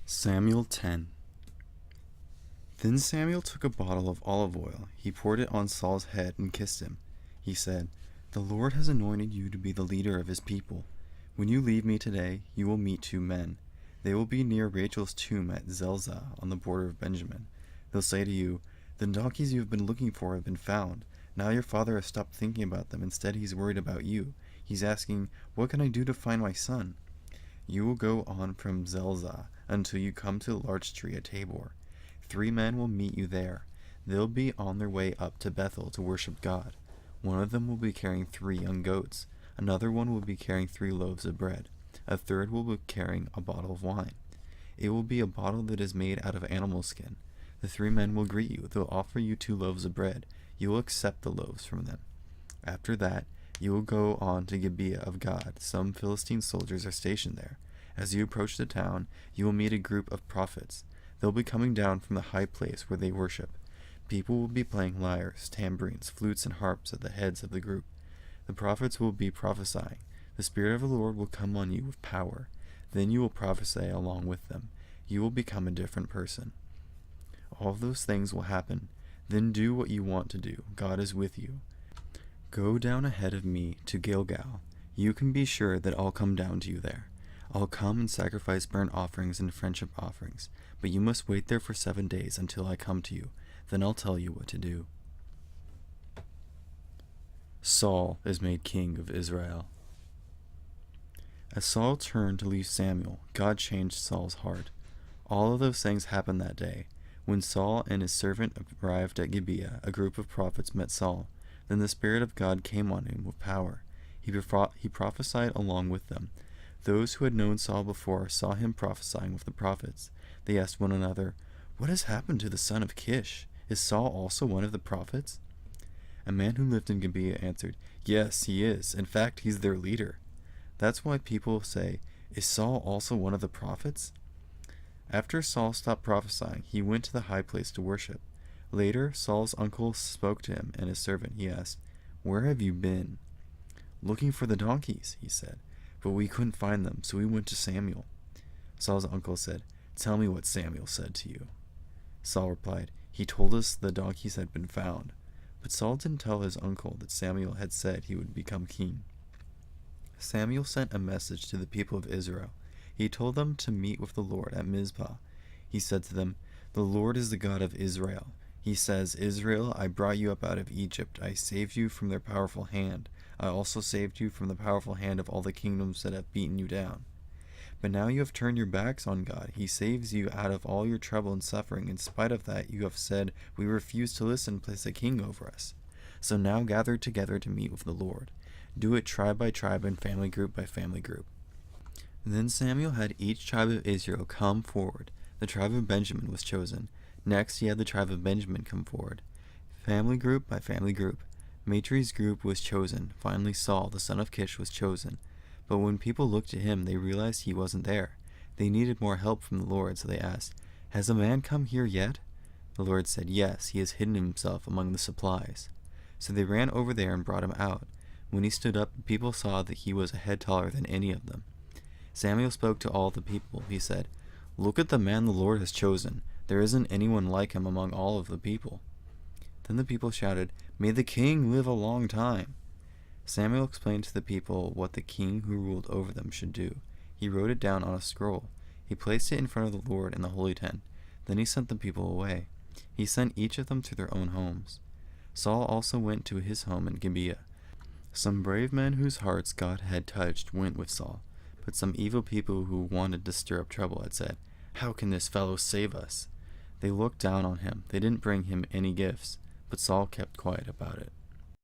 Samuel 10. Then Samuel took a bottle of olive oil. He poured it on Saul's head and kissed him. He said, "The Lord has anointed you to be the leader of his people. When you leave me today, you will meet two men. They will be near Rachel's tomb at Zelzah on the border of Benjamin. They'll say to you, 'The donkeys you have been looking for have been found.' Now your father has stopped thinking about them. Instead, he's worried about you. He's asking, 'What can I do to find my son?' You will go on from Zelzah until you come to the large tree at Tabor. 3 men will meet you there. They'll be on their way up to Bethel to worship God. One of them will be carrying 3 young goats. Another one will be carrying 3 loaves of bread. A third will be carrying a bottle of wine. It will be a bottle that is made out of animal skin. The 3 men will greet you. They'll offer you 2 loaves of bread. You will accept the loaves from them. After that, you will go on to Gibeah of God. Some Philistine soldiers are stationed there. As you approach the town, you will meet a group of prophets. They'll be coming down from the high place where they worship. People will be playing lyres, tambourines, flutes, and harps at the heads of the group. The prophets will be prophesying. The Spirit of the Lord will come on you with power. Then you will prophesy along with them. You will become a different person. All of those things will happen. Then do what you want to do. God is with you. Go down ahead of me to Gilgal. You can be sure that I'll come down to you there. I'll come and sacrifice burnt offerings and friendship offerings, but you must wait there for 7 days until I come to you. Then I'll tell you what to do." Saul is made king of Israel. As Saul turned to leave Samuel, God changed Saul's heart. All of those things happened that day. When Saul and his servant arrived at Gibeah, a group of prophets met Saul. Then the Spirit of God came on him with power. He prophesied along with them. Those who had known Saul before saw him prophesying with the prophets. They asked one another, "What has happened to the son of Kish? Is Saul also one of the prophets?" A man who lived in Gibeah answered, "Yes, he is. In fact, he's their leader." That's why people say, "Is Saul also one of the prophets?" After Saul stopped prophesying, he went to the high place to worship. Later, Saul's uncle spoke to him and his servant. He asked, "Where have you been?" "Looking for the donkeys," he said, "but we couldn't find them, so we went to Samuel." Saul's uncle said, "Tell me what Samuel said to you." Saul replied, "He told us the donkeys had been found." But Saul didn't tell his uncle that Samuel had said he would become king. Samuel sent a message to the people of Israel. He told them to meet with the Lord at Mizpah. He said to them, "The Lord is the God of Israel. He says, 'Israel, I brought you up out of Egypt. I saved you from their powerful hand. I also saved you from the powerful hand of all the kingdoms that have beaten you down. But now you have turned your backs on God. He saves you out of all your trouble and suffering. In spite of that, you have said, 'We refuse to listen and place a king over us.' So now gather together to meet with the Lord. Do it tribe by tribe and family group by family group." Then Samuel had each tribe of Israel come forward. The tribe of Benjamin was chosen. Next, he had the tribe of Benjamin come forward. Family group by family group. Matri's group was chosen. Finally, Saul, the son of Kish, was chosen. But when people looked at him, they realized he wasn't there. They needed more help from the Lord, so they asked, "Has a man come here yet?" The Lord said, "Yes, he has hidden himself among the supplies." So they ran over there and brought him out. When he stood up, the people saw that he was a head taller than any of them. Samuel spoke to all the people. He said, "Look at the man the Lord has chosen. There isn't anyone like him among all of the people." Then the people shouted, "May the king live a long time." Samuel explained to the people what the king who ruled over them should do. He wrote it down on a scroll. He placed it in front of the Lord in the holy tent. Then he sent the people away. He sent each of them to their own homes. Saul also went to his home in Gibeah. Some brave men whose hearts God had touched went with Saul, but some evil people who wanted to stir up trouble had said, "How can this fellow save us?" They looked down on him. They didn't bring him any gifts, but Saul kept quiet about it.